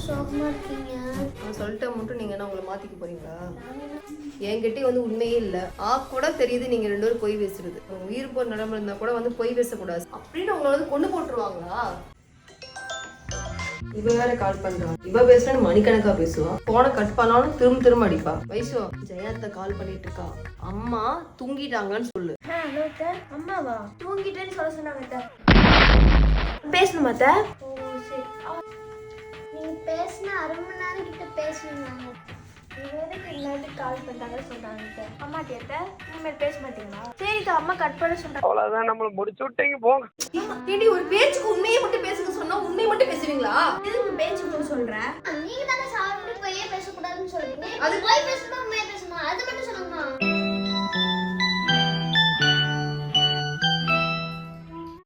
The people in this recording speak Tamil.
சோகமா இருக்கீங்க? நான் சொல்லிட்டேன் மட்டும் நீங்க என்ன உங்களை மாத்திக்க போறீங்களா? என்கிட்ட வந்து உண்மையே இல்ல. கூட தெரியுது நீங்க ரெண்டு பேரும் பொய் பேசுறது. உயிர் போற நிலைமை இருந்தா கூட வந்து பொய் பேசக்கூடாது அப்படின்னு உங்களை வந்து கொண்டு போட்டுருவாங்களா? இவ வேற கால் பண்றான். இவ பேசுறேன்னு மணிக்கணக்கா பேசுவா. போனை கட் பண்ணாலும் திரும்ப திரும்ப அடிப்பா. வைஷோ, ஜெயாத்த கால் பண்ணிட்டு இருக்கா. அம்மா தூங்கிட்டாங்கன்னு சொல்லு. ஹலோ சார், அம்மாவா? தூங்கிட்டேன்னு சொல்ல சொன்னாங்க சார். பேசணுமா சார்? ஓ சரி. நீங்க பேசினா 1/2 மணி நேரம் கிட்ட பேசணுங்க. இவருக்கு இல்லாட்டி கால் பண்ணாங்க சொன்னாங்க சார். அம்மா கேட்ட இனிமேல் பேச மாட்டீங்களா? சரி சார், அம்மா கட் பண்ண சொன்னாங்க. அவ்வளவுதான், நம்மள முடிச்சு விட்டீங்க போங்க. ஏடி ஒரு பேச்சுக்கு உண்மையை மட்டும் பேசுங்க சொன்னா உண்மையை மட்டும் பேசுவீங்களா? எதுக்கு பேச்சுக்கு சொல்றேன்? நீங்க தானே சாப்பிட்டு போயே பேசக்கூடாதுன்னு சொல்றீங்க. அது போய் பேசணும், உண்மையை பேசணும், அது மட்டும் சொல்லுங்க.